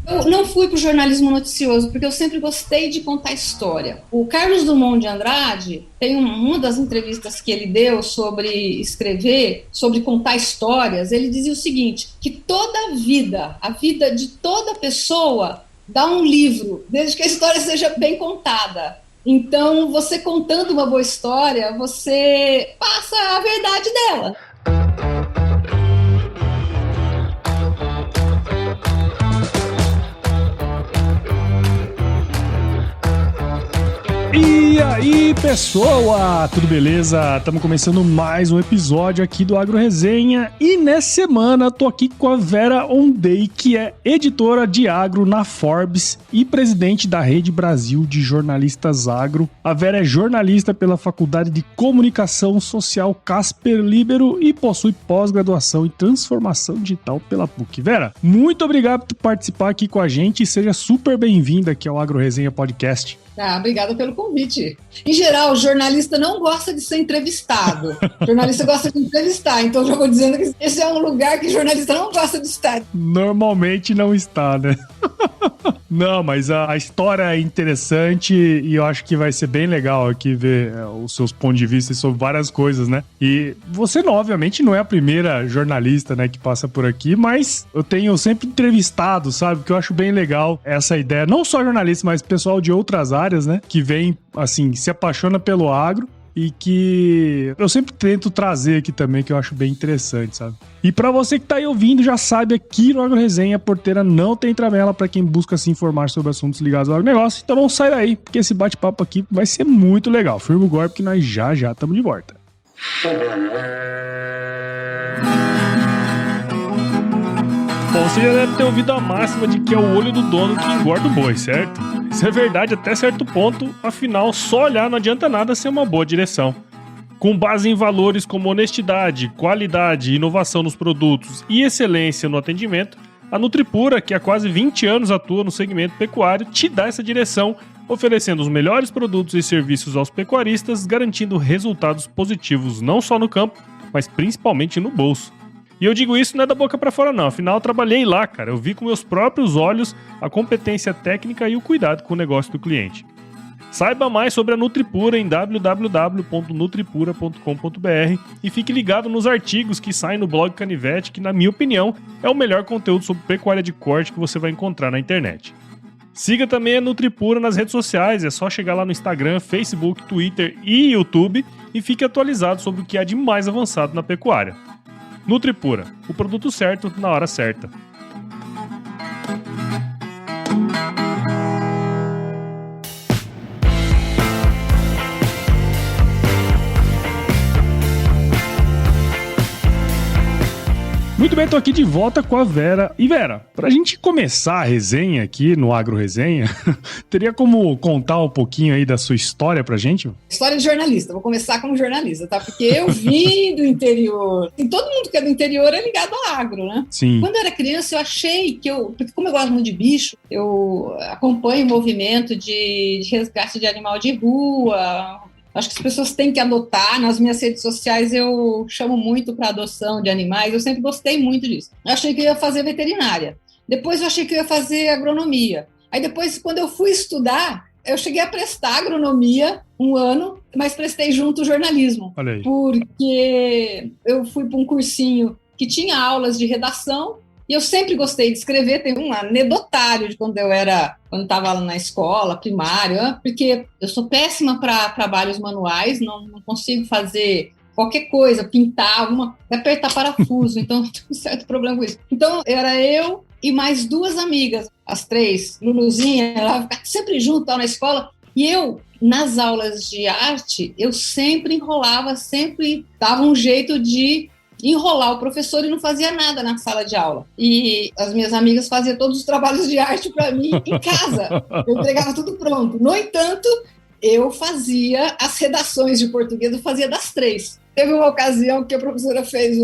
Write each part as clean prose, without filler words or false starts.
Eu não fui para o jornalismo noticioso, porque eu sempre gostei de contar história. O Carlos Drummond de Andrade tem uma das entrevistas que ele deu sobre escrever, sobre contar histórias, ele dizia o seguinte, que toda a vida de toda pessoa dá um livro, desde que a história seja bem contada. Então, você contando uma boa história, você passa a verdade dela. E aí, pessoal, tudo beleza? Estamos começando mais um episódio aqui do Agro Resenha e nessa semana tô aqui com a Vera Ondey, que é editora de agro na Forbes e presidente da Rede Brasil de Jornalistas Agro. A Vera é jornalista pela Faculdade de Comunicação Social Casper Libero e possui pós-graduação em Transformação Digital pela PUC. Vera, muito obrigado por participar aqui com a gente e seja super bem-vinda aqui ao Agro Resenha Podcast. Obrigada pelo convite. Em geral, o jornalista não gosta de ser entrevistado. O jornalista gosta de entrevistar. Então, eu já vou dizendo que esse é um lugar que o jornalista não gosta de estar. Normalmente não está, né? Não, mas a história é interessante e eu acho que vai ser bem legal aqui ver os seus pontos de vista sobre várias coisas, né? E você, obviamente, não é a primeira jornalista, né, que passa por aqui, mas eu tenho sempre entrevistado, sabe? Que eu acho bem legal essa ideia. Não só jornalistas, mas pessoal de outras áreas, né? Que vem, assim, se apaixona pelo agro. E que eu sempre tento trazer aqui também, que eu acho bem interessante, sabe? E pra você que tá aí ouvindo, já sabe, aqui no Agro Resenha, a porteira não tem tramela pra quem busca se informar sobre assuntos ligados ao agronegócio. Então não sai daí, porque esse bate-papo aqui vai ser muito legal. Firma o golpe que nós já estamos de volta. Bom, você já deve ter ouvido a máxima de que é o olho do dono que engorda o boi, certo? Isso é verdade até certo ponto, afinal, só olhar não adianta nada ser uma boa direção. Com base em valores como honestidade, qualidade, inovação nos produtos e excelência no atendimento, a Nutripura, que há quase 20 anos atua no segmento pecuário, te dá essa direção, oferecendo os melhores produtos e serviços aos pecuaristas, garantindo resultados positivos não só no campo, mas principalmente no bolso. E eu digo isso não é da boca pra fora não, afinal eu trabalhei lá, cara. Eu vi com meus próprios olhos a competência técnica e o cuidado com o negócio do cliente. Saiba mais sobre a Nutripura em www.nutripura.com.br e fique ligado nos artigos que saem no blog Canivete, que na minha opinião é o melhor conteúdo sobre pecuária de corte que você vai encontrar na internet. Siga também a Nutripura nas redes sociais, é só chegar lá no Instagram, Facebook, Twitter e YouTube e fique atualizado sobre o que há de mais avançado na pecuária. Nutripura, o produto certo na hora certa. Muito bem, tô aqui de volta com a Vera. E Vera, pra gente começar a resenha aqui no Agro Resenha, teria como contar um pouquinho aí da sua história pra gente? História de jornalista, vou começar como jornalista, tá? Porque eu vim do interior. E todo mundo que é do interior é ligado ao agro, né? Sim. Quando eu era criança, eu achei que porque como eu gosto muito de bicho, eu acompanho o movimento de resgate de animal de rua. Acho que as pessoas têm que adotar. Nas minhas redes sociais eu chamo muito para adoção de animais. Eu sempre gostei muito disso. Eu achei que eu ia fazer veterinária. Depois eu achei que eu ia fazer agronomia. Aí depois, quando eu fui estudar, eu cheguei a prestar agronomia um ano, mas prestei junto jornalismo. Olha aí. Porque eu fui para um cursinho que tinha aulas de redação. E eu sempre gostei de escrever, tem um anedotário de quando estava lá na escola, primária, porque eu sou péssima para trabalhos manuais, não consigo fazer qualquer coisa, pintar, apertar parafuso, então tem um certo problema com isso. Então, era eu e mais duas amigas, as três, Luluzinha, ela ficava sempre junto na escola, e eu, nas aulas de arte, eu sempre enrolava, sempre dava um jeito de enrolar o professor e não fazia nada na sala de aula. E as minhas amigas faziam todos os trabalhos de arte para mim em casa. Eu entregava tudo pronto. No entanto, eu fazia as redações de português, eu fazia das três. Teve uma ocasião que a professora fez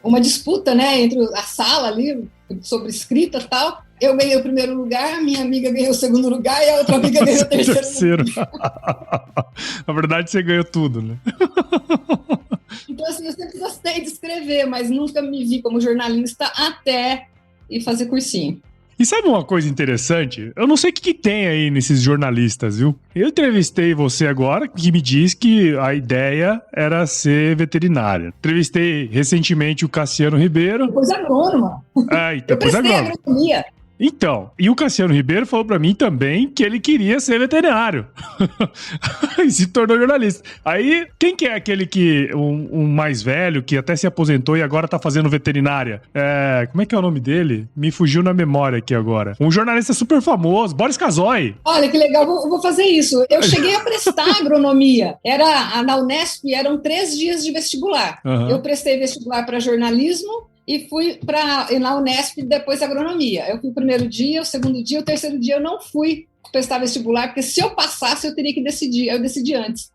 uma disputa, né, entre a sala ali, sobre escrita e tal. Eu ganhei o primeiro lugar, a minha amiga ganhou o segundo lugar e a outra amiga ganhou o terceiro. Na verdade, você ganhou tudo, né? Então, assim, eu sempre gostei de escrever, mas nunca me vi como jornalista até ir fazer cursinho. E sabe uma coisa interessante? Eu não sei o que tem aí nesses jornalistas, viu? Eu entrevistei você agora, que me diz que a ideia era ser veterinária. Entrevistei recentemente o Cassiano Ribeiro. Depois agrônoma. E Eu depois prestei agrônomo. agronomia. Então, e o Cassiano Ribeiro falou pra mim também que ele queria ser veterinário. E se tornou jornalista. Aí, quem que é aquele que, um mais velho, que até se aposentou e agora tá fazendo veterinária? Como é que é o nome dele? Me fugiu na memória aqui agora. Um jornalista super famoso, Boris Casoy. Olha, que legal, eu vou fazer isso. Eu cheguei a prestar agronomia. Na Unesp, eram 3 dias de vestibular. Uhum. Eu prestei vestibular para jornalismo e fui na Unesp depois agronomia. Eu fui o primeiro dia, o segundo dia, o terceiro dia eu não fui prestar vestibular, porque se eu passasse eu teria que decidir. Eu decidi antes.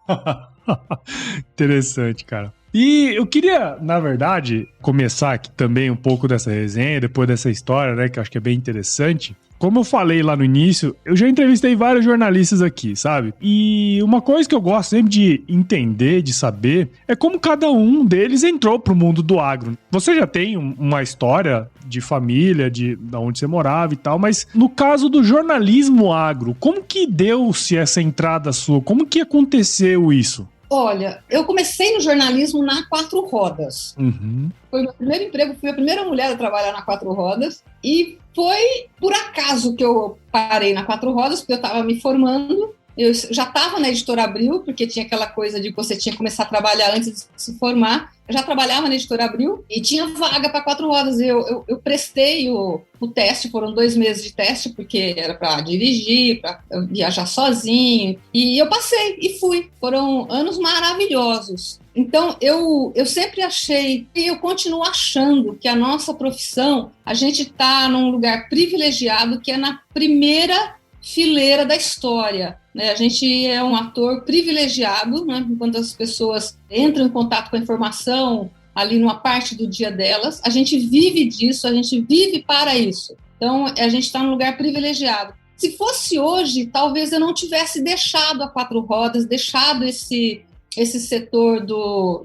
Interessante, cara. E eu queria, na verdade, começar aqui também um pouco dessa resenha, depois dessa história, né, que eu acho que é bem interessante. Como eu falei lá no início, eu já entrevistei vários jornalistas aqui, sabe? E uma coisa que eu gosto sempre de entender, de saber, é como cada um deles entrou pro mundo do agro. Você já tem uma história de família, de onde você morava e tal, mas no caso do jornalismo agro, como que deu-se essa entrada sua? Como que aconteceu isso? Olha, eu comecei no jornalismo na Quatro Rodas. Uhum. Foi o meu primeiro emprego, fui a primeira mulher a trabalhar na Quatro Rodas. E foi por acaso que eu parei na Quatro Rodas, porque eu estava me formando. Eu já estava na Editora Abril, porque tinha aquela coisa de que você tinha que começar a trabalhar antes de se formar. Eu já trabalhava na Editora Abril e tinha vaga para Quatro Rodas. Eu prestei o teste, foram 2 meses de teste, porque era para dirigir, para viajar sozinho. E eu passei e fui. Foram anos maravilhosos. Então, eu sempre achei, e eu continuo achando, que a nossa profissão, a gente está num lugar privilegiado, que é na primeira fileira da história. A gente é um ator privilegiado, né? Enquanto as pessoas entram em contato com a informação ali numa parte do dia delas, a gente vive disso, a gente vive para isso. Então, a gente está num lugar privilegiado. Se fosse hoje, talvez eu não tivesse deixado a Quatro Rodas, deixado esse setor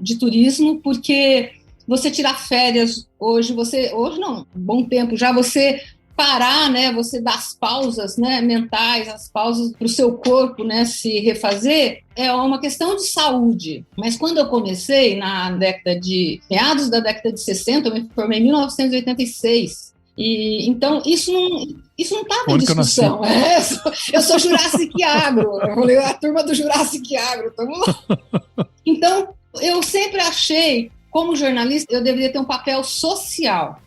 de turismo, porque você tirar férias hoje não, bom tempo já, você parar, né, você dar as pausas, né, mentais, as pausas para o seu corpo, né, se refazer, é uma questão de saúde. Mas quando eu comecei, meados da década de 60, eu me formei em 1986, e então isso não estava em discussão. Eu sou Jurassic Agro, eu falei, a turma do Jurassic Agro, estamos lá. Então, eu sempre achei, como jornalista, eu deveria ter um papel social.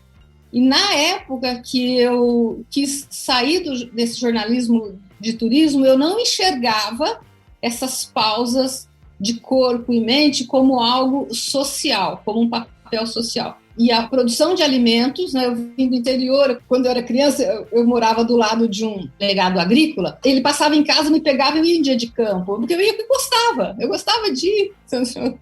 E na época que eu quis sair desse jornalismo de turismo, eu não enxergava essas pausas de corpo e mente como algo social, como um papel social. E a produção de alimentos, né, eu vim do interior, quando eu era criança, eu morava do lado de um delegado agrícola, ele passava em casa, me pegava e eu ia em dia de campo, porque eu gostava de ir.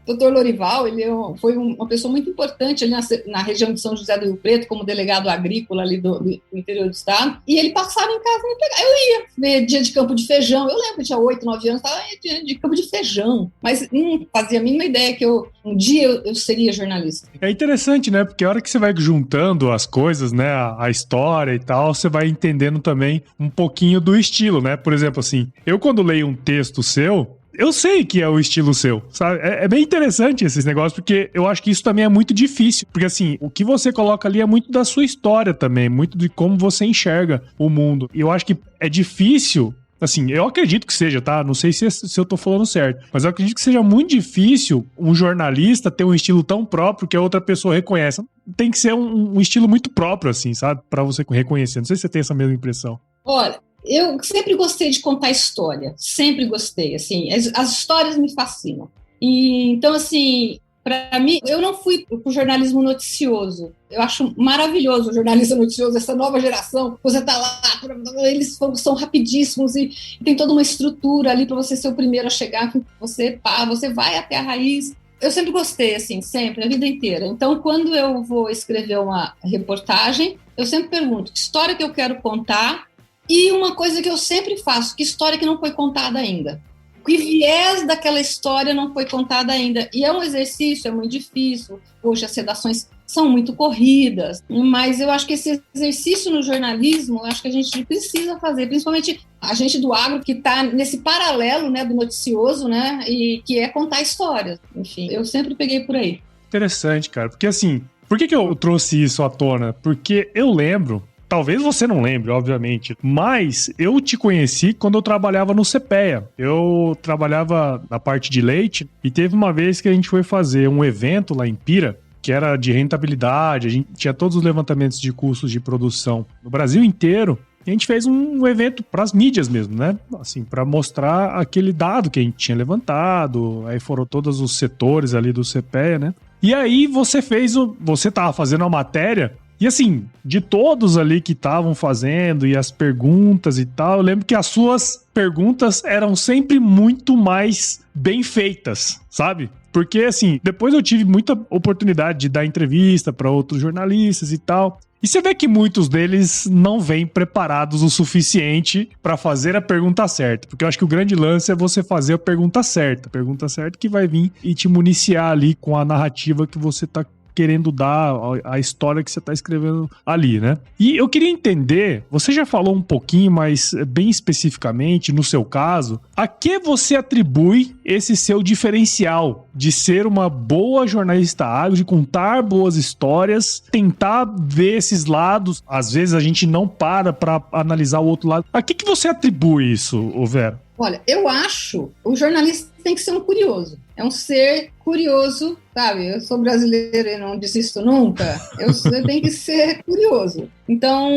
O Dr. Lorival, ele foi uma pessoa muito importante ali na região de São José do Rio Preto, como delegado agrícola ali do interior do estado, e ele passava em casa e me pegava. Eu ia ver dia de campo de feijão, eu lembro que eu tinha 8, 9 anos, estava dia de campo de feijão, mas não fazia a mínima ideia que um dia eu seria jornalista. É interessante, né? Porque a hora que você vai juntando as coisas, né? A história e tal, você vai entendendo também um pouquinho do estilo, né? Por exemplo, assim, eu quando leio um texto seu, eu sei que é o estilo seu, sabe? É bem interessante esses negócios, porque eu acho que isso também é muito difícil. Porque, assim, o que você coloca ali é muito da sua história também, muito de como você enxerga o mundo. E eu acho que é difícil, assim, eu acredito que seja, tá? Não sei se eu tô falando certo, mas eu acredito que seja muito difícil um jornalista ter um estilo tão próprio que a outra pessoa reconhece. Tem que ser um estilo muito próprio, assim, sabe? Pra você reconhecer. Não sei se você tem essa mesma impressão. Olha, eu sempre gostei de contar história, sempre gostei, assim, as histórias me fascinam. E, então, assim, para mim, eu não fui para o jornalismo noticioso. Eu acho maravilhoso o jornalista noticioso, essa nova geração. Você está lá, eles são rapidíssimos e tem toda uma estrutura ali para você ser o primeiro a chegar, você vai até a raiz. Eu sempre gostei, assim, sempre, a vida inteira. Então, quando eu vou escrever uma reportagem, eu sempre pergunto que história que eu quero contar. E uma coisa que eu sempre faço, que história que não foi contada ainda. Que viés daquela história não foi contada ainda. E é um exercício, é muito difícil. Hoje as redações são muito corridas, mas eu acho que esse exercício no jornalismo, eu acho que a gente precisa fazer, principalmente a gente do agro, que está nesse paralelo, né, do noticioso, né, e que é contar histórias. Enfim, eu sempre peguei por aí. Interessante, cara, porque assim, por que eu trouxe isso à tona? Porque eu lembro, talvez você não lembre, obviamente, mas eu te conheci quando eu trabalhava no CPEA. Eu trabalhava na parte de leite e teve uma vez que a gente foi fazer um evento lá em Pira, que era de rentabilidade, a gente tinha todos os levantamentos de custos de produção no Brasil inteiro. E a gente fez um evento para as mídias mesmo, né? Assim, para mostrar aquele dado que a gente tinha levantado, aí foram todos os setores ali do CPEA, né? E aí você tava fazendo a matéria. E assim, de todos ali que estavam fazendo e as perguntas e tal, eu lembro que as suas perguntas eram sempre muito mais bem feitas, sabe? Porque assim, depois eu tive muita oportunidade de dar entrevista para outros jornalistas e tal. E você vê que muitos deles não vêm preparados o suficiente para fazer a pergunta certa. Porque eu acho que o grande lance é você fazer a pergunta certa. A pergunta certa que vai vir e te municiar ali com a narrativa que você tá querendo dar, a história que você está escrevendo ali, né? E eu queria entender, você já falou um pouquinho, mas bem especificamente, no seu caso, a que você atribui esse seu diferencial de ser uma boa jornalista agro, de contar boas histórias, tentar ver esses lados, às vezes a gente não para analisar o outro lado. A que você atribui isso, Vera? Olha, eu acho o jornalista tem que ser um curioso. É um ser curioso, sabe? Eu sou brasileira e não desisto nunca. Eu tenho que ser curioso. Então,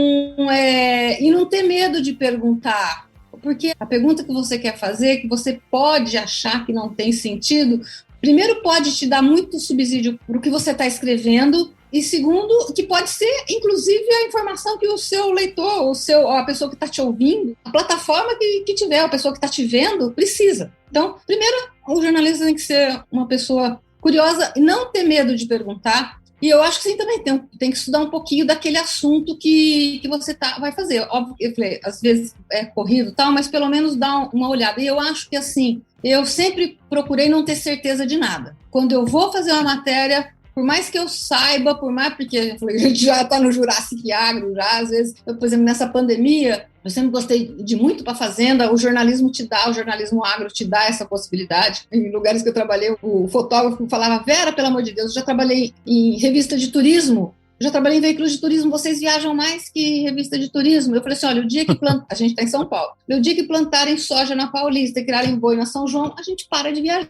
e não ter medo de perguntar. Porque a pergunta que você quer fazer, que você pode achar que não tem sentido, primeiro pode te dar muito subsídio para o que você está escrevendo, e segundo, que pode ser, inclusive, a informação que o seu leitor, a pessoa que está te ouvindo, a plataforma que tiver, a pessoa que está te vendo, precisa. Então, primeiro, o jornalista tem que ser uma pessoa curiosa e não ter medo de perguntar. E eu acho que você também tem que estudar um pouquinho daquele assunto que você vai fazer. Óbvio que eu falei, às vezes é corrido e tal, mas pelo menos dá uma olhada. E eu acho que, assim, eu sempre procurei não ter certeza de nada. Quando eu vou fazer uma matéria, por mais que eu saiba, porque a gente já está no Jurássico Agro, já, às vezes, por exemplo, nessa pandemia, eu sempre gostei de muito para a fazenda, o jornalismo agro te dá essa possibilidade. Em lugares que eu trabalhei, o fotógrafo falava, Vera, pelo amor de Deus, eu já trabalhei em revista de turismo, já trabalhei em veículos de turismo, vocês viajam mais que revista de turismo. Eu falei assim, olha, o dia que a gente está em São Paulo, o dia que plantarem soja na Paulista e criarem boi na São João, a gente para de viajar.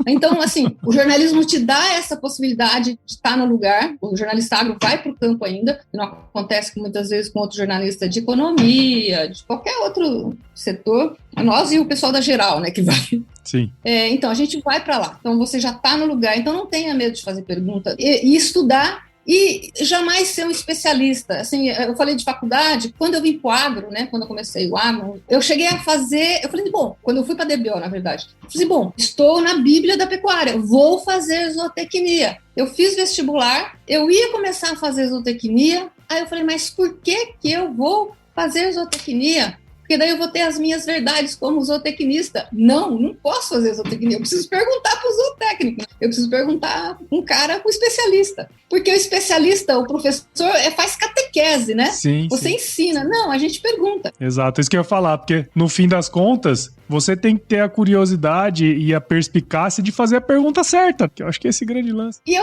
Então, assim, o jornalismo te dá essa possibilidade de estar no lugar, o jornalista agro vai para o campo ainda, que não acontece muitas vezes com outro jornalista de economia, de qualquer outro setor, nós e o pessoal da Geral, né, que vai. Sim. Então, a gente vai para lá, então você já está no lugar, então não tenha medo de fazer pergunta e estudar. E jamais ser um especialista. Assim, eu falei de faculdade, quando eu vim para o agro, né, quando eu comecei o agro, eu cheguei a fazer, eu falei, bom, quando eu fui para a DBO, na verdade, eu falei, bom, estou na Bíblia da pecuária, vou fazer zootecnia. Eu fiz vestibular, eu ia começar a fazer zootecnia, aí eu falei, mas por que eu vou fazer zootecnia? Porque daí eu vou ter as minhas verdades como zootecnista. Não posso fazer zootecnia. Eu preciso perguntar para o zootécnico. Eu preciso perguntar um cara, um especialista. Porque o especialista, o professor, faz catequese, né? Sim, você ensina. Não, a gente pergunta. Exato, isso que eu ia falar. Porque, no fim das contas, você tem que ter a curiosidade e a perspicácia de fazer a pergunta certa. Que eu acho que é esse grande lance. E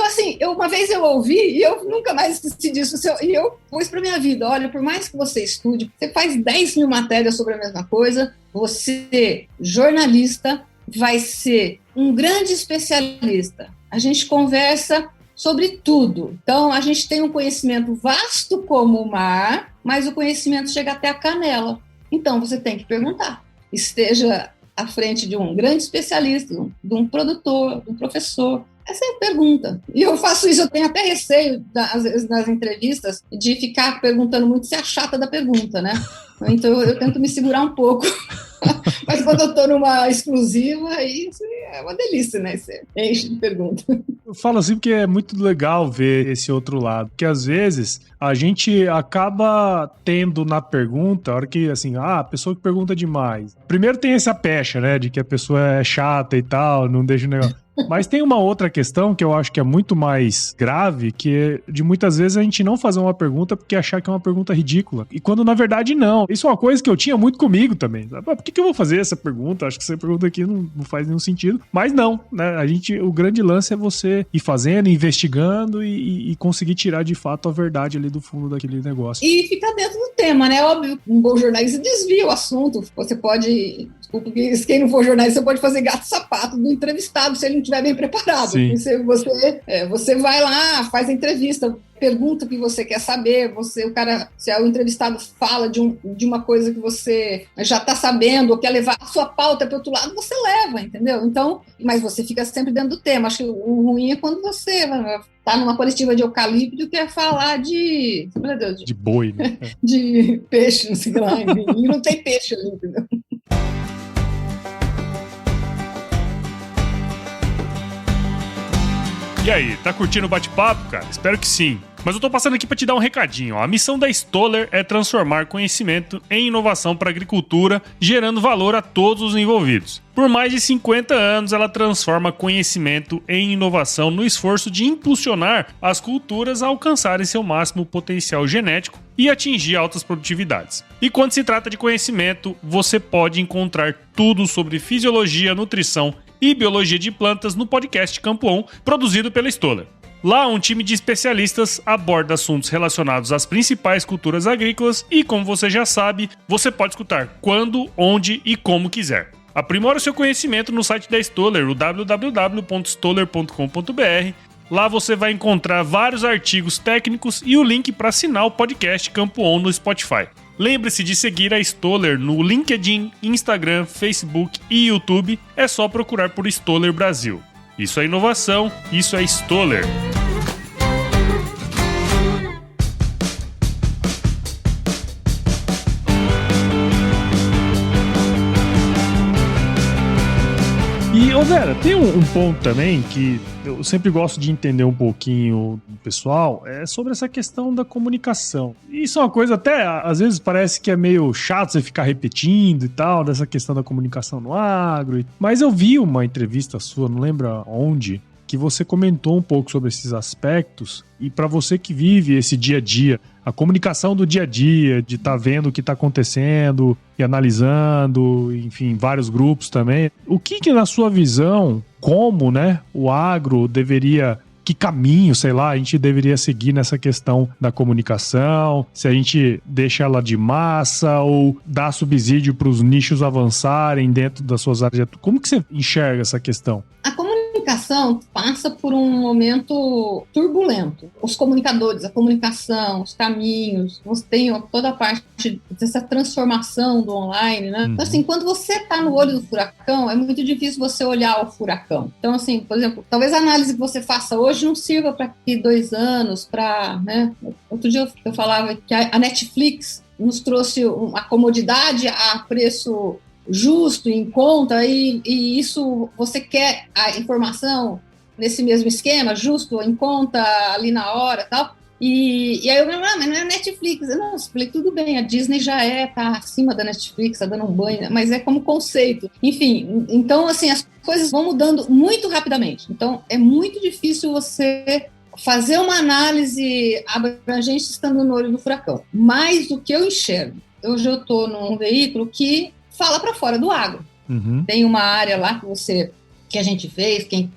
uma vez eu ouvi, e eu nunca mais esqueci disso, e eu pus para minha vida, olha, por mais que você estude, você faz 10 mil matérias sobre a mesma coisa, você, jornalista, vai ser um grande especialista. A gente conversa sobre tudo. Então, a gente tem um conhecimento vasto como o mar, mas o conhecimento chega até a canela. Então, você tem que perguntar. Esteja à frente de um grande especialista, de um produtor, de um professor. Essa é a pergunta. E eu faço isso, eu tenho até receio, às vezes, nas entrevistas, de ficar perguntando muito se é a chata da pergunta, né? Então, eu tento me segurar um pouco. Mas quando eu estou numa exclusiva, aí é uma delícia, né? Você enche de pergunta. Eu falo assim porque é muito legal ver esse outro lado. Porque às vezes a gente acaba tendo na pergunta, a hora que, assim, a pessoa que pergunta demais. Primeiro tem essa pecha, né? De que a pessoa é chata e tal, não deixa o negócio. Mas tem uma outra questão que eu acho que é muito mais grave, que é de muitas vezes a gente não fazer uma pergunta porque achar que é uma pergunta ridícula. E quando na verdade não. Isso é uma coisa que eu tinha muito comigo também. Sabe? Por que eu vou fazer essa pergunta? Acho que essa pergunta aqui não faz nenhum sentido. Mas não, né? O grande lance é você ir fazendo, investigando e conseguir tirar de fato a verdade ali do fundo daquele negócio. E ficar dentro do tema, né? Óbvio, um bom jornalista desvia o assunto. Você pode... Desculpa, quem não for jornalista, você pode fazer gato-sapato do entrevistado se ele não estiver bem preparado. Você vai lá, faz a entrevista, pergunta o que você quer saber, se o entrevistado fala de uma coisa que você já está sabendo ou quer levar a sua pauta para o outro lado, você leva, entendeu? Então, mas você fica sempre dentro do tema. Acho que o ruim é quando você está numa coletiva de eucalipto e quer falar de... Meu Deus, de boi, né? De peixe, não sei lá, e não tem peixe ali, entendeu? E aí, tá curtindo o bate-papo, cara? Espero que sim. Mas eu tô passando aqui para te dar um recadinho. A missão da Stoller é transformar conhecimento em inovação para a agricultura, gerando valor a todos os envolvidos. Por mais de 50 anos, ela transforma conhecimento em inovação no esforço de impulsionar as culturas a alcançarem seu máximo potencial genético e atingir altas produtividades. E quando se trata de conhecimento, você pode encontrar tudo sobre fisiologia, nutrição e biologia de plantas no podcast Campo On, produzido pela Stoller. Lá, um time de especialistas aborda assuntos relacionados às principais culturas agrícolas e, como você já sabe, você pode escutar quando, onde e como quiser. Aprimora o seu conhecimento no site da Stoller, o www.stoller.com.br. Lá você vai encontrar vários artigos técnicos e o link para assinar o podcast Campo On no Spotify. Lembre-se de seguir a Stoller no LinkedIn, Instagram, Facebook e YouTube. É só procurar por Stoller Brasil. Isso é inovação, isso é Stoller. E, Vera, tem um ponto também que eu sempre gosto de entender um pouquinho do pessoal, é sobre essa questão da comunicação. Isso é uma coisa até, às vezes, parece que é meio chato você ficar repetindo e tal, dessa questão da comunicação no agro. Mas eu vi uma entrevista sua, não lembro onde, que você comentou um pouco sobre esses aspectos, e para você que vive esse dia a dia, a comunicação do dia a dia, de estar vendo o que está acontecendo e analisando, enfim, vários grupos também. O que na sua visão, como, né, o agro deveria... Que caminho, sei lá, a gente deveria seguir nessa questão da comunicação? Se a gente deixa ela de massa ou dá subsídio para os nichos avançarem dentro das suas áreas? Como que você enxerga essa questão? A comunicação passa por um momento turbulento. Os comunicadores, a comunicação, os caminhos, você tem toda a parte dessa transformação do online, né? Então, assim, quando você está no olho do furacão, é muito difícil você olhar o furacão. Então, assim, por exemplo, talvez a análise que você faça hoje não sirva para daqui 2 anos, né? Outro dia eu falava que a Netflix nos trouxe uma comodidade a preço justo, em conta, e isso, você quer a informação nesse mesmo esquema, justo, em conta, ali na hora e tal. E aí eu falei, mas não é Netflix. Não, eu falei, tudo bem, a Disney já tá acima da Netflix, tá dando um banho, mas é como conceito. Enfim, então, assim, as coisas vão mudando muito rapidamente. Então, é muito difícil você fazer uma análise abrangente estando no olho do furacão. Mas o que eu enxergo, hoje eu estou num veículo que fala para fora do agro. Uhum. Tem uma área lá que a gente fez, quem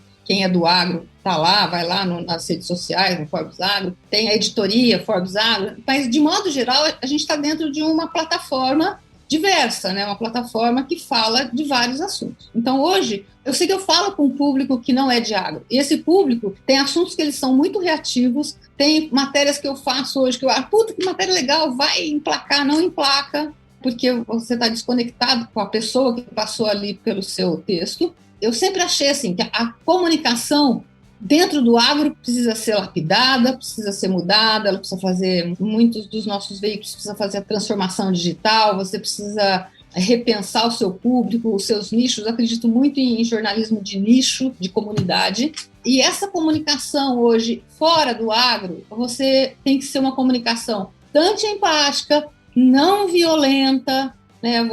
é do agro tá lá, vai lá nas redes sociais, no Forbes Agro, tem a editoria Forbes Agro, mas de modo geral a gente está dentro de uma plataforma diversa, né? Uma plataforma que fala de vários assuntos. Então hoje, eu sei que eu falo com um público que não é de agro, e esse público tem assuntos que eles são muito reativos, tem matérias que eu faço hoje que eu puta, que matéria legal, vai emplacar, não emplaca, porque você está desconectado com a pessoa que passou ali pelo seu texto. Eu sempre achei assim, que a comunicação dentro do agro precisa ser lapidada, precisa ser mudada, ela precisa fazer, muitos dos nossos veículos precisa fazer a transformação digital, você precisa repensar o seu público, os seus nichos. Eu acredito muito em jornalismo de nicho, de comunidade. E essa comunicação hoje, fora do agro, você tem que ser uma comunicação tanto empática, não violenta, né?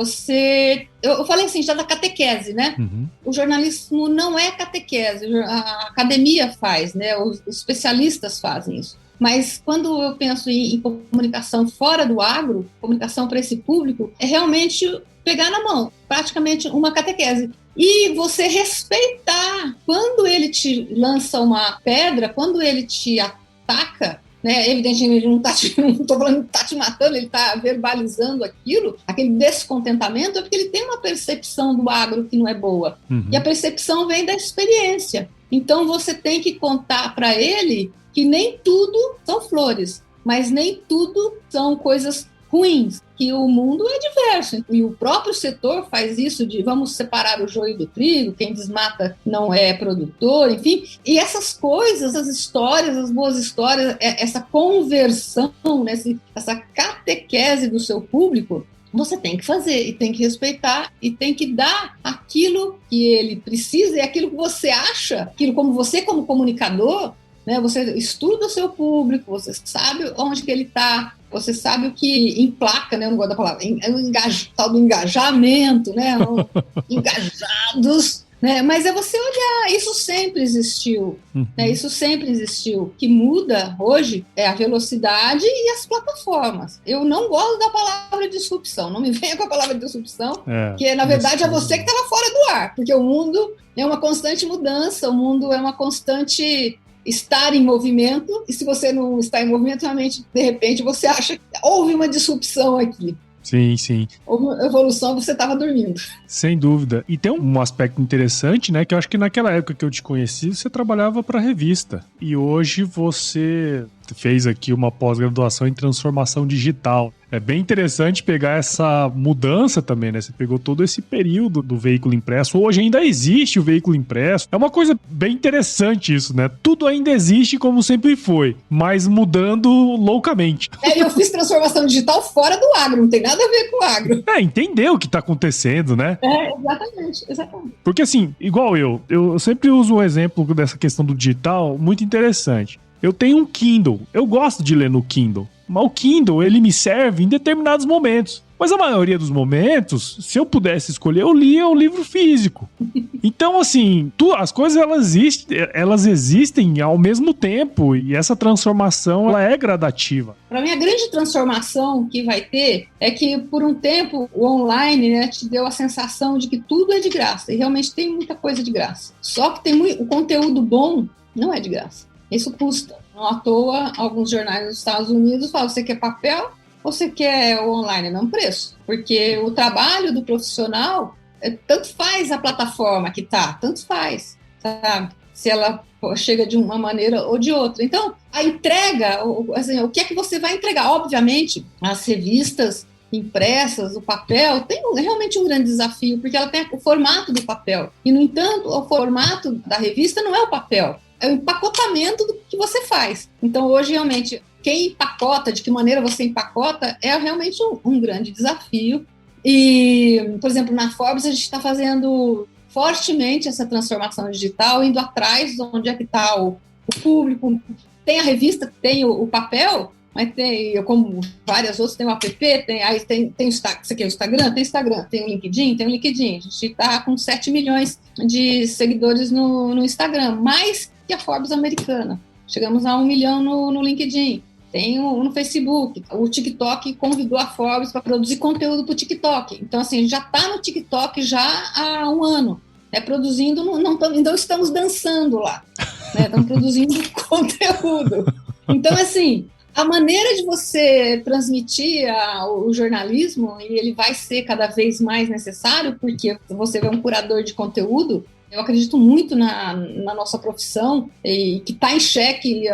Eu falei assim, já da catequese, né? Uhum. O jornalismo não é catequese, a academia faz, né? Os especialistas fazem isso. Mas quando eu penso em comunicação fora do agro, comunicação para esse público, é realmente pegar na mão, praticamente uma catequese. E você respeitar. Quando ele te lança uma pedra, quando ele te ataca, né, evidentemente ele não estou falando que está te matando, ele está verbalizando aquilo, aquele descontentamento, é porque ele tem uma percepção do agro que não é boa. Uhum. E a percepção vem da experiência. Então você tem que contar para ele que nem tudo são flores, mas nem tudo são coisas ruins, que o mundo é diverso. E o próprio setor faz isso de vamos separar o joio do trigo, quem desmata não é produtor, enfim. E essas coisas, as histórias, as boas histórias, essa conversão, né, essa catequese do seu público, você tem que fazer e tem que respeitar e tem que dar aquilo que ele precisa e aquilo que você acha, aquilo como você como comunicador, né, você estuda o seu público, você sabe onde que ele está, você sabe o que emplaca, né? Eu não gosto da palavra, tal do engajamento, né? Engajados, né? Mas é você olhar, isso sempre existiu, né? Isso sempre existiu. O que muda hoje é a velocidade e as plataformas. Eu não gosto da palavra disrupção, não me venha com a palavra disrupção, que na verdade é você que está lá fora do ar, porque o mundo é uma constante mudança, o mundo é uma constante estar em movimento, e se você não está em movimento, realmente, de repente, você acha que houve uma disrupção aqui. Sim, sim. Houve uma evolução, você estava dormindo. Sem dúvida. E tem um aspecto interessante, né, que eu acho que naquela época que eu te conheci, você trabalhava para revista. E hoje você fez aqui uma pós-graduação em transformação digital. É bem interessante pegar essa mudança também, né? Você pegou todo esse período do veículo impresso. Hoje ainda existe o veículo impresso. É uma coisa bem interessante isso, né? Tudo ainda existe como sempre foi, mas mudando loucamente. Eu fiz transformação digital fora do agro, não tem nada a ver com o agro. Entender o que tá acontecendo, né? Exatamente. Porque assim, igual eu sempre uso um exemplo dessa questão do digital muito interessante. Eu tenho um Kindle, eu gosto de ler no Kindle, mas o Kindle, ele me serve em determinados momentos. Mas a maioria dos momentos, se eu pudesse escolher, eu lia o livro físico. Então, assim, as coisas elas existem ao mesmo tempo e essa transformação ela é gradativa. Para mim, a grande transformação que vai ter é que, por um tempo, o online, né, te deu a sensação de que tudo é de graça. E realmente tem muita coisa de graça. Só que o conteúdo bom não é de graça. Isso custa. Não à toa, alguns jornais dos Estados Unidos falam, você quer papel ou você quer o online? Não preço. Porque o trabalho do profissional, tanto faz a plataforma que tá, tanto faz, sabe? Se ela chega de uma maneira ou de outra. Então, a entrega, assim, o que é que você vai entregar? Obviamente, as revistas impressas, o papel, tem realmente um grande desafio, porque ela tem o formato do papel. E, no entanto, o formato da revista não é o papel. É o empacotamento do que você faz. Então, hoje, realmente, quem empacota, de que maneira você empacota, é realmente um grande desafio. E, por exemplo, na Forbes, a gente está fazendo fortemente essa transformação digital, indo atrás de onde é que está o público. Tem a revista, tem o papel, mas tem, como várias outras, tem o app, tem o Instagram, tem o LinkedIn, A gente está com 7 milhões de seguidores no Instagram, mais que a Forbes americana. Chegamos a 1 milhão no LinkedIn. Tem no Facebook. O TikTok convidou a Forbes para produzir conteúdo para o TikTok. Então, assim, a gente já está no TikTok já há um ano. Produzindo, não estamos dançando lá. Estamos produzindo conteúdo. Então, assim, a maneira de você transmitir o jornalismo, e ele vai ser cada vez mais necessário, porque você vê um curador de conteúdo, eu acredito muito na nossa profissão, e que está em xeque,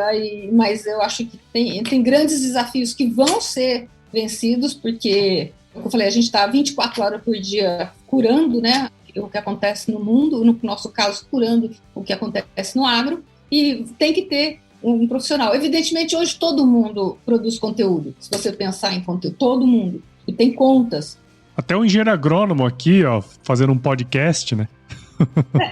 mas eu acho que tem grandes desafios que vão ser vencidos, porque, como eu falei, a gente está 24 horas por dia curando, né, o que acontece no mundo, no nosso caso, curando o que acontece no agro, e tem que ter um profissional. Evidentemente, hoje todo mundo produz conteúdo, se você pensar em conteúdo, todo mundo, e tem contas. Até o engenheiro agrônomo aqui, ó, fazendo um podcast, né?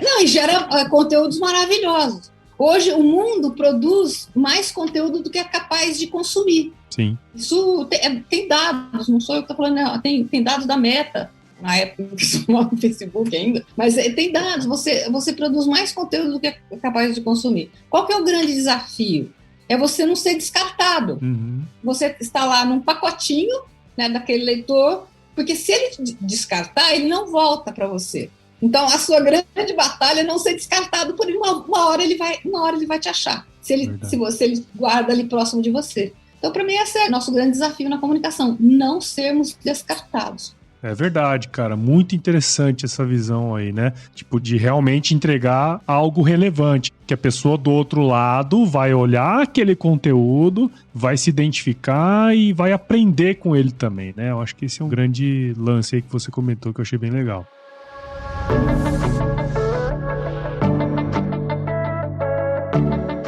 Não, e gera conteúdos maravilhosos. Hoje, o mundo produz mais conteúdo do que é capaz de consumir. Sim. Isso tem dados, não sou eu que estou falando, não, tem dados da Meta, na época que se chamava Facebook ainda, mas tem dados, você produz mais conteúdo do que é capaz de consumir. Qual que é o grande desafio? É você não ser descartado. Uhum. Você está lá num pacotinho, né, daquele leitor, porque se ele descartar, ele não volta para você. Então, a sua grande batalha é não ser descartado, por uma hora ele vai te achar, se ele guarda ali próximo de você. Então, para mim, esse é o nosso grande desafio na comunicação, não sermos descartados. É verdade, cara. Muito interessante essa visão aí, né? Tipo, de realmente entregar algo relevante. Que a pessoa do outro lado vai olhar aquele conteúdo, vai se identificar e vai aprender com ele também, né? Eu acho que esse é um grande lance aí que você comentou, que eu achei bem legal.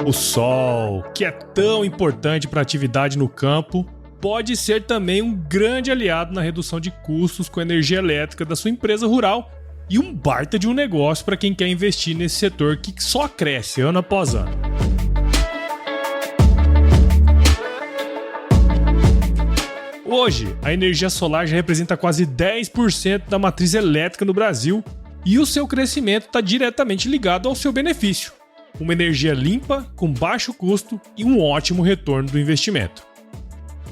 O sol, que é tão importante para a atividade no campo, pode ser também um grande aliado na redução de custos com a energia elétrica da sua empresa rural e um baita de um negócio para quem quer investir nesse setor que só cresce ano após ano. Hoje, a energia solar já representa quase 10% da matriz elétrica no Brasil e o seu crescimento está diretamente ligado ao seu benefício. Uma energia limpa, com baixo custo e um ótimo retorno do investimento.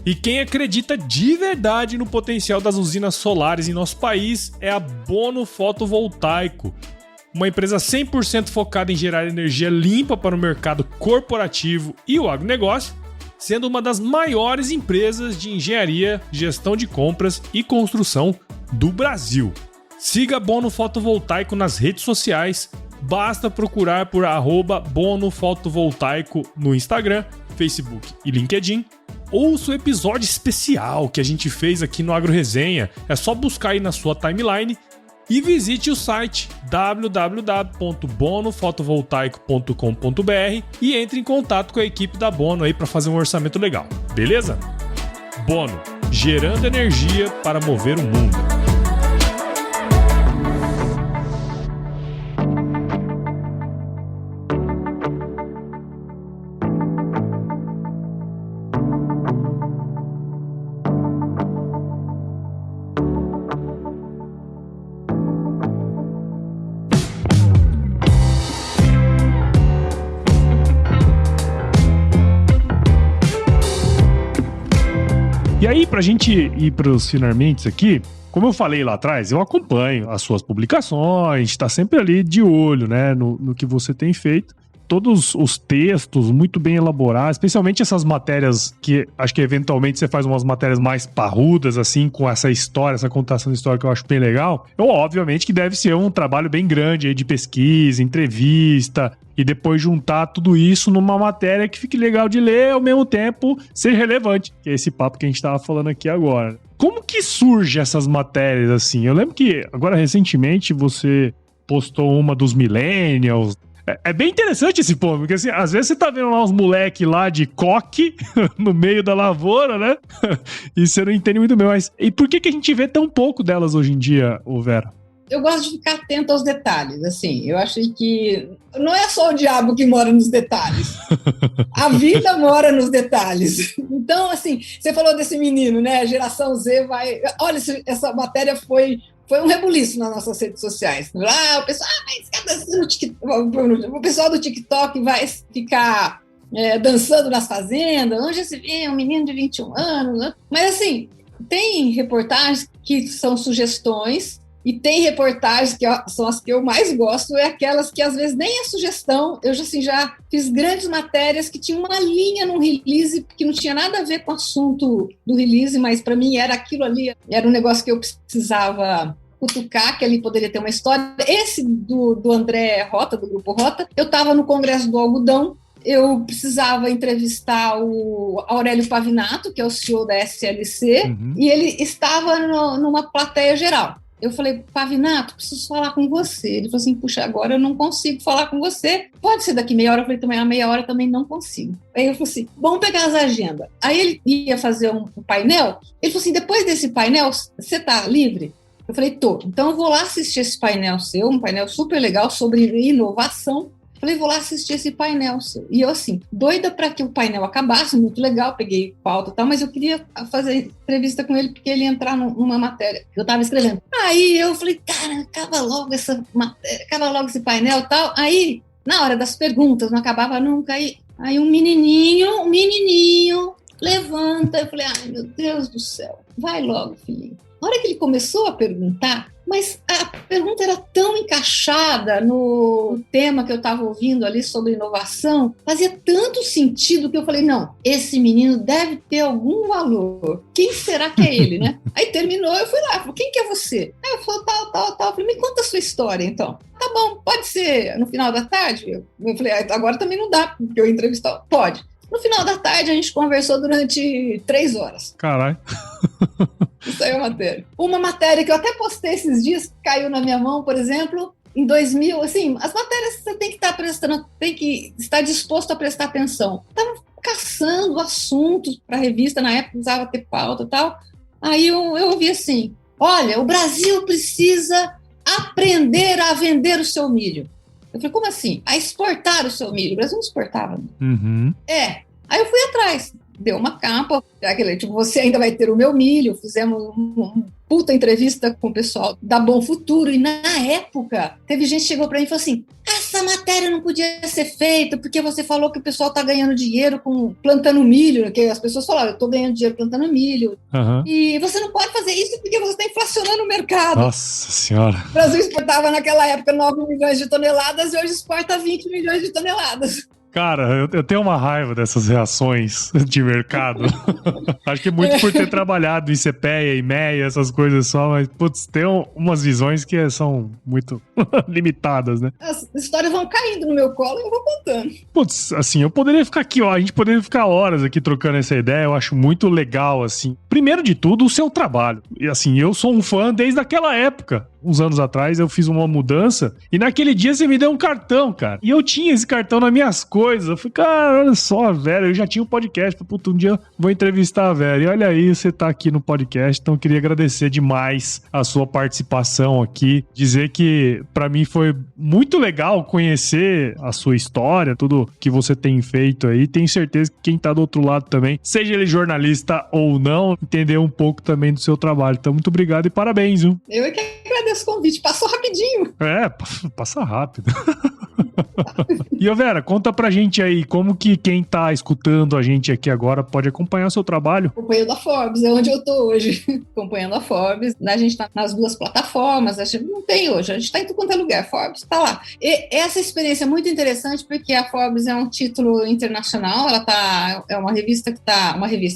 E quem acredita de verdade no potencial das usinas solares em nosso país é a Bono Fotovoltaico, uma empresa 100% focada em gerar energia limpa para o mercado corporativo e o agronegócio, sendo uma das maiores empresas de engenharia, gestão de compras e construção do Brasil. Siga a Bono Fotovoltaico nas redes sociais, basta procurar por @bonofotovoltaico no Instagram, Facebook e LinkedIn. Ouça o episódio especial que a gente fez aqui no Agro Resenha. É só buscar aí na sua timeline e visite o site www.bonofotovoltaico.com.br e entre em contato com a equipe da Bono aí para fazer um orçamento legal, beleza? Bono, gerando energia para mover o mundo. E aí, pra gente ir pros finalmente aqui, como eu falei lá atrás, eu acompanho as suas publicações, tá sempre ali de olho, né, no que você tem feito. Todos os textos muito bem elaborados, especialmente essas matérias que acho que eventualmente você faz umas matérias mais parrudas, assim, com essa história, essa contação de história que eu acho bem legal. Eu, obviamente, que deve ser um trabalho bem grande aí de pesquisa, entrevista, e depois juntar tudo isso numa matéria que fique legal de ler, ao mesmo tempo ser relevante, que é esse papo que a gente tava falando aqui agora. Como que surge essas matérias, assim? Eu lembro que, agora, recentemente, você postou uma dos millennials. É bem interessante esse ponto, porque assim, às vezes você tá vendo lá uns moleques lá de coque no meio da lavoura, né? E você não entende muito bem, mas e por que a gente vê tão pouco delas hoje em dia, Vera? Eu gosto de ficar atento aos detalhes, assim, eu acho que não é só o diabo que mora nos detalhes, a vida mora nos detalhes. Então, assim, você falou desse menino, né, a geração Z vai... Olha, essa matéria foi um rebuliço nas nossas redes sociais. O pessoal, o pessoal do TikTok vai ficar dançando nas fazendas, onde se vê um menino de 21 anos, né? Mas, assim, tem reportagens que são sugestões, e tem reportagens que são as que eu mais gosto, é aquelas que às vezes nem é sugestão. Eu já fiz grandes matérias que tinham uma linha no release que não tinha nada a ver com o assunto do release, mas para mim era aquilo ali, era um negócio que eu precisava cutucar, que ali poderia ter uma história. Esse do André Rota, do Grupo Rota, eu estava no Congresso do Algodão, eu precisava entrevistar o Aurélio Pavinato, que é o CEO da SLC, e ele estava numa plateia geral. Eu falei, Pavinato, preciso falar com você. Ele falou assim, puxa, agora eu não consigo falar com você. Pode ser daqui meia hora? Eu falei, também, a meia hora também não consigo. Aí eu falei assim, vamos pegar as agendas. Aí ele ia fazer um painel. Ele falou assim, depois desse painel, você tá livre? Eu falei, tô. Então eu vou lá assistir esse painel seu, um painel super legal sobre inovação. Falei, vou lá assistir esse painel. E eu, assim, doida para que o painel acabasse, muito legal, peguei pauta e tal, mas eu queria fazer entrevista com ele porque ele ia entrar numa matéria que eu estava escrevendo. Aí eu falei, cara, acaba logo essa matéria, acaba logo esse painel e tal. Aí, na hora das perguntas, não acabava nunca. Aí um menininho levanta. Eu falei, ai, meu Deus do céu, vai logo, filhinho. Na hora que ele começou a perguntar, mas a pergunta era tão encaixada no tema que eu estava ouvindo ali sobre inovação, fazia tanto sentido que eu falei, não, esse menino deve ter algum valor. Quem será que é ele, né? Aí terminou, eu fui lá, falei, quem que é você? Aí eu falei, tal. Eu falei, me conta a sua história, então. Tá bom, pode ser no final da tarde? Eu falei, agora também não dá, porque eu entrevistar. Pode. No final da tarde, a gente conversou durante 3 horas. Caralho. Isso aí é uma matéria. Uma matéria que eu até postei esses dias, caiu na minha mão, por exemplo, em 2000, assim, as matérias você tem que estar prestando, tem que estar disposto a prestar atenção. Estava caçando assuntos para a revista, na época precisava ter pauta e tal. Aí eu ouvi assim, olha, o Brasil precisa aprender a vender o seu milho. Eu falei, como assim? A exportar o seu milho. O Brasil não exportava. Uhum. Aí eu fui atrás. Deu uma capa, tipo, você ainda vai ter o meu milho. Fizemos uma puta entrevista com o pessoal da Bom Futuro. E na época, teve gente que chegou pra mim e falou assim, essa matéria não podia ser feita porque você falou que o pessoal tá ganhando dinheiro plantando milho, que as pessoas falaram, eu tô ganhando dinheiro plantando milho. Uhum. E você não pode fazer isso porque você está inflacionando o mercado. Nossa Senhora. O Brasil exportava naquela época 9 milhões de toneladas e hoje exporta 20 milhões de toneladas. Cara, eu tenho uma raiva dessas reações de mercado. Acho que muito por ter trabalhado em CPEA e MEA, essas coisas só, mas, putz, tem umas visões que são muito limitadas, né? As histórias vão caindo no meu colo e eu vou contando. Putz, assim, eu poderia ficar aqui, ó, a gente poderia ficar horas aqui trocando essa ideia, eu acho muito legal, assim. Primeiro de tudo, o seu trabalho. E, assim, eu sou um fã desde aquela época. Uns anos atrás eu fiz uma mudança e naquele dia você me deu um cartão, cara. E eu tinha esse cartão nas minhas coisas. Eu falei, cara, olha só, velho, eu já tinha um podcast. Puta, um dia eu vou entrevistar a velho. E olha aí, você tá aqui no podcast. Então eu queria agradecer demais a sua participação aqui. Dizer que pra mim foi muito legal conhecer a sua história, tudo que você tem feito aí. Tenho certeza que quem tá do outro lado também, seja ele jornalista ou não, entender um pouco também do seu trabalho. Então muito obrigado e parabéns, viu? Eu é que agradeço o convite, passou rapidinho. Passa rápido. E, ô Vera, conta pra gente aí, como que quem tá escutando a gente aqui agora pode acompanhar o seu trabalho? Acompanhando a Forbes, é onde eu tô hoje, acompanhando a Forbes. A gente tá nas 2 plataformas, a gente não tem hoje, a gente tá em tudo quanto é lugar, Forbes tá lá. E essa experiência é muito interessante porque a Forbes é um título internacional, é uma revista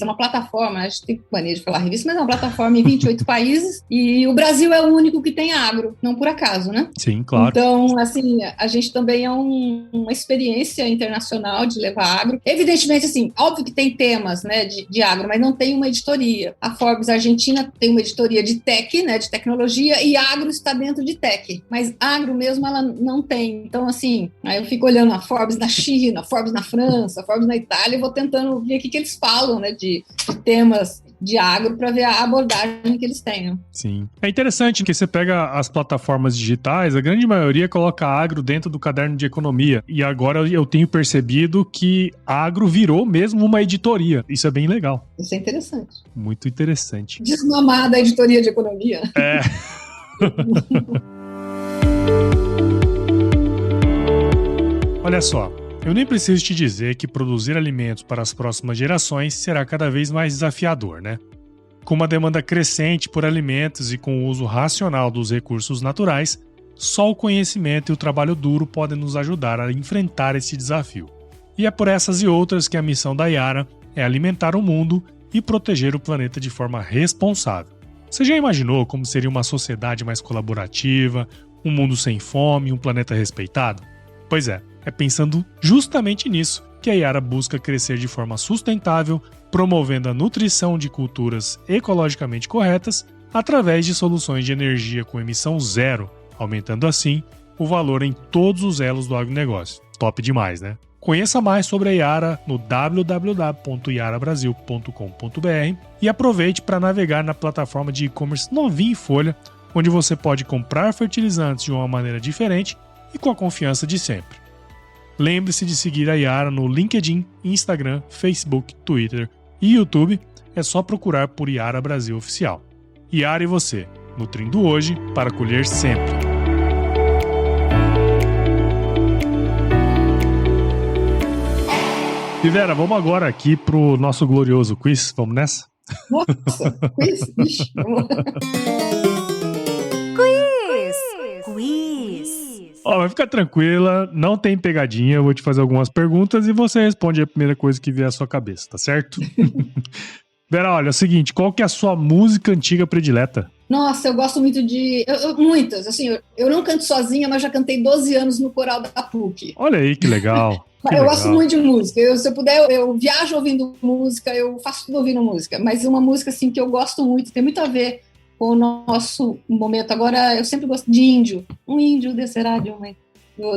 uma plataforma, a gente tem mania de falar revista, mas é uma plataforma em 28 países e o Brasil é o único que tem agro, não por acaso, né? Sim, claro. Então, assim, a gente também é uma experiência internacional de levar agro. Evidentemente, assim, óbvio que tem temas, né, de agro, mas não tem uma editoria. A Forbes Argentina tem uma editoria de tech, né, de tecnologia, e agro está dentro de tech. Mas agro mesmo ela não tem. Então, assim, aí eu fico olhando a Forbes na China, a Forbes na França, a Forbes na Itália, e vou tentando ver o que eles falam, né, de temas de agro para ver a abordagem que eles tenham. Sim. É interessante que você pega as plataformas digitais, a grande maioria coloca agro dentro do caderno de economia. E agora eu tenho percebido que agro virou mesmo uma editoria. Isso é bem legal. Isso é interessante. Muito interessante. Desmamada a editoria de economia. É. Olha só. Eu nem preciso te dizer que produzir alimentos para as próximas gerações será cada vez mais desafiador, né? Com uma demanda crescente por alimentos e com o uso racional dos recursos naturais, só o conhecimento e o trabalho duro podem nos ajudar a enfrentar esse desafio. E é por essas e outras que a missão da Yara é alimentar o mundo e proteger o planeta de forma responsável. Você já imaginou como seria uma sociedade mais colaborativa, um mundo sem fome, um planeta respeitado? Pois é pensando justamente nisso que a Yara busca crescer de forma sustentável, promovendo a nutrição de culturas ecologicamente corretas através de soluções de energia com emissão zero, aumentando assim o valor em todos os elos do agronegócio. Top demais, né? Conheça mais sobre a Yara no www.yarabrasil.com.br e aproveite para navegar na plataforma de e-commerce novinha em folha, onde você pode comprar fertilizantes de uma maneira diferente e com a confiança de sempre. lembre-se de seguir a Yara no LinkedIn, Instagram, Facebook, Twitter e YouTube. É só procurar por Yara Brasil Oficial. Yara e você, nutrindo hoje para colher sempre. E Vera, vamos agora aqui pro nosso glorioso quiz. Vamos nessa? Nossa, quiz? Ixi, vamos lá. Ó, vai ficar tranquila, não tem pegadinha, eu vou te fazer algumas perguntas e você responde a primeira coisa que vier à sua cabeça, tá certo? Vera, olha, é o seguinte, qual que é a sua música antiga predileta? Nossa, eu gosto muito de... muitas, assim, eu não canto sozinha, mas já cantei 12 anos no coral da PUC. Olha aí, que legal. Eu gosto muito de música. Se eu puder, eu viajo ouvindo música, eu faço tudo ouvindo música. Mas uma música, assim, que eu gosto muito, tem muito a ver com o nosso momento. Agora, eu sempre gosto de Índio. Um índio descerá de uma...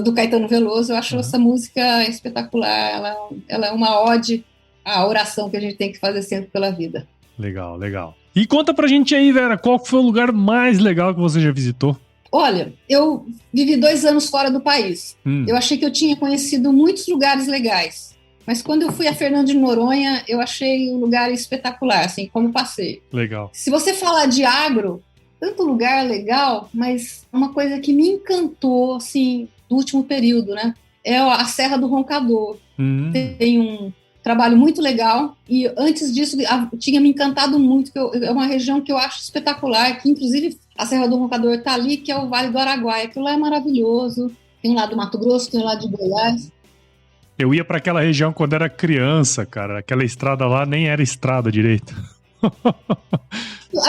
Do Caetano Veloso. Eu acho essa música espetacular. Ela é uma ode à oração que a gente tem que fazer sempre pela vida. Legal, legal. E conta pra gente aí, Vera, qual foi o lugar mais legal que você já visitou? Olha, eu vivi 2 anos fora do país. Eu achei que eu tinha conhecido muitos lugares legais. Mas quando eu fui a Fernando de Noronha, eu achei um lugar espetacular, assim, como passeio. Legal. Se você falar de agro, tanto lugar legal, mas uma coisa que me encantou, assim, do último período, né? É a Serra do Roncador. Tem um trabalho muito legal. E antes disso, tinha me encantado muito, que é uma região que eu acho espetacular, que inclusive a Serra do Roncador está ali, que é o Vale do Araguaia. Aquilo lá é maravilhoso. Tem lá do Mato Grosso, tem lá de Goiás. Eu ia para aquela região quando era criança, cara. Aquela estrada lá nem era estrada direito. Do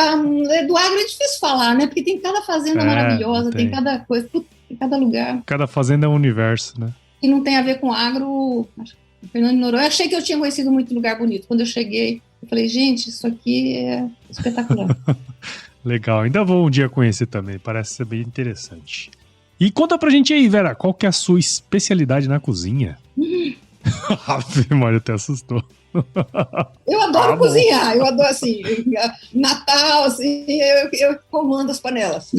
agro é difícil falar, né? Porque tem cada fazenda maravilhosa, tem cada coisa, tem cada lugar. Cada fazenda é um universo, né? E não tem a ver com agro. Fernando de Noronha, eu achei que eu tinha conhecido muito lugar bonito. Quando eu cheguei, eu falei, gente, isso aqui é espetacular. Legal, ainda vou um dia conhecer também, parece ser bem interessante. E conta pra gente aí, Vera, qual que é a sua especialidade na cozinha? Ave Maria, até assustou. Eu adoro cozinhar, eu adoro, assim, Natal, assim, eu comando as panelas.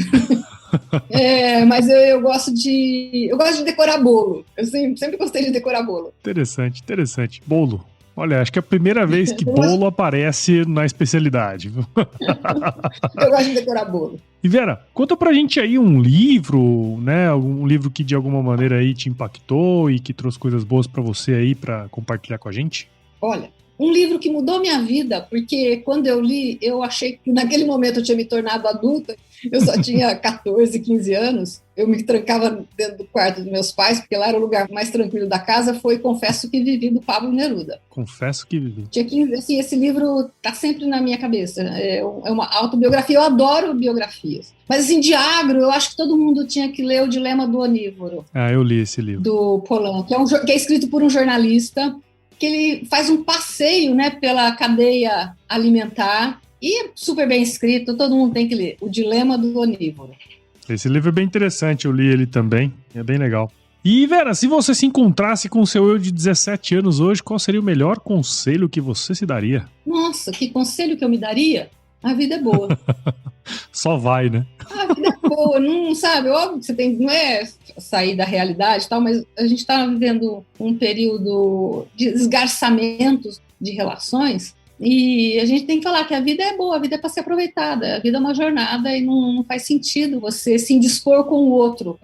Mas eu gosto de decorar bolo. Eu sempre gostei de decorar bolo. Interessante, interessante. Bolo. Olha, acho que é a primeira vez que bolo aparece na especialidade. Eu gosto de decorar bolo. E Vera, conta pra gente aí um livro, né? Um livro que de alguma maneira aí te impactou e que trouxe coisas boas pra você aí pra compartilhar com a gente. Olha, um livro que mudou minha vida, porque quando eu li, eu achei que naquele momento eu tinha me tornado adulta, eu só tinha 14, 15 anos, eu me trancava dentro do quarto dos meus pais, porque lá era o lugar mais tranquilo da casa, foi Confesso que Vivi, do Pablo Neruda. Confesso que Vivi. Tinha 15, assim, esse livro tá sempre na minha cabeça, é uma autobiografia, eu adoro biografias. Mas assim, de agro, eu acho que todo mundo tinha que ler O Dilema do Onívoro. Eu li esse livro. Do Polanco, que é escrito por um jornalista, que ele faz um passeio, né, pela cadeia alimentar e super bem escrito, todo mundo tem que ler, O Dilema do Onívoro. Esse livro é bem interessante, eu li ele também, é bem legal. E Vera, se você se encontrasse com o seu eu de 17 anos hoje, qual seria o melhor conselho que você se daria? Nossa, que conselho que eu me daria? A vida é boa. Só vai, né? A vida é boa, não sabe, óbvio que você tem, não é sair da realidade e tal, mas a gente está vivendo um período de esgarçamentos de relações e a gente tem que falar que a vida é boa, a vida é para ser aproveitada, a vida é uma jornada e não faz sentido você se indispor com o outro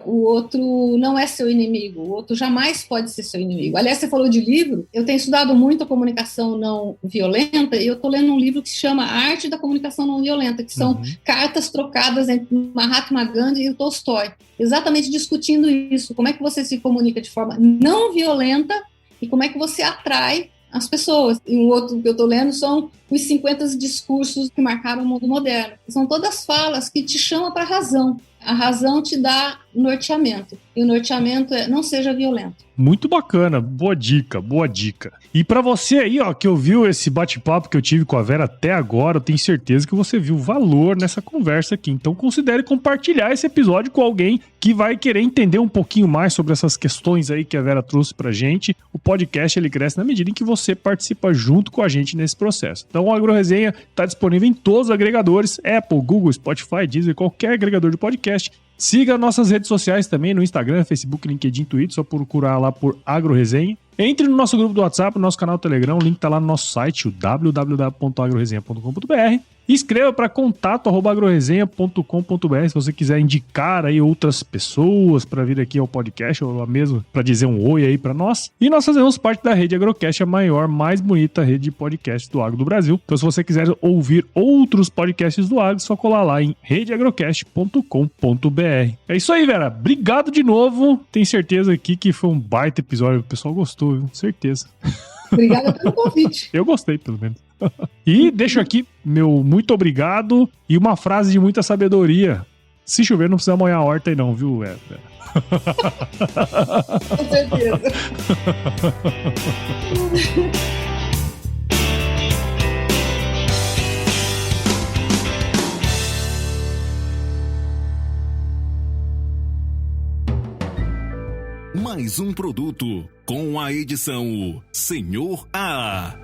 não é seu inimigo, o outro jamais pode ser seu inimigo. Aliás, você falou de livro, eu tenho estudado muito a comunicação não violenta e eu estou lendo um livro que se chama A Arte da Comunicação Não Violenta, que são cartas trocadas entre Mahatma Gandhi e o Tolstói, exatamente discutindo isso, como é que você se comunica de forma não violenta e como é que você atrai as pessoas. E um outro que eu estou lendo são os 50 discursos que marcaram o mundo moderno. São todas falas que te chamam para a razão. A razão te dá norteamento. E o norteamento é não seja violento. Muito bacana, boa dica, boa dica. E pra você aí, ó, que ouviu esse bate-papo que eu tive com a Vera até agora, eu tenho certeza que você viu valor nessa conversa aqui. Então considere compartilhar esse episódio com alguém que vai querer entender um pouquinho mais sobre essas questões aí que a Vera trouxe pra gente. O podcast, ele cresce na medida em que você participa junto com a gente nesse processo. Então o AgroResenha está disponível em todos os agregadores, Apple, Google, Spotify, Deezer, qualquer agregador de podcast. Siga nossas redes sociais também, no Instagram, Facebook, LinkedIn, Twitter, só procurar lá por AgroResenha. Entre no nosso grupo do WhatsApp, no nosso canal Telegram, o link tá lá no nosso site, o www.agroresenha.com.br. E escreva para contato@agroresenha.com.br se você quiser indicar aí outras pessoas para vir aqui ao podcast ou mesmo para dizer um oi aí para nós. E nós fazemos parte da Rede Agrocast, a maior, mais bonita rede de podcasts do agro do Brasil. Então se você quiser ouvir outros podcasts do agro, é só colar lá em redeagrocast.com.br. É isso aí, Vera. Obrigado de novo. Tenho certeza aqui que foi um baita episódio. O pessoal gostou, viu? Certeza. Obrigada pelo convite. Eu gostei, pelo menos. E deixo aqui meu muito obrigado e uma frase de muita sabedoria. Se chover, não precisa molhar a horta aí não, viu, Vera? Com certeza. Mais um produto com a edição Senhor A.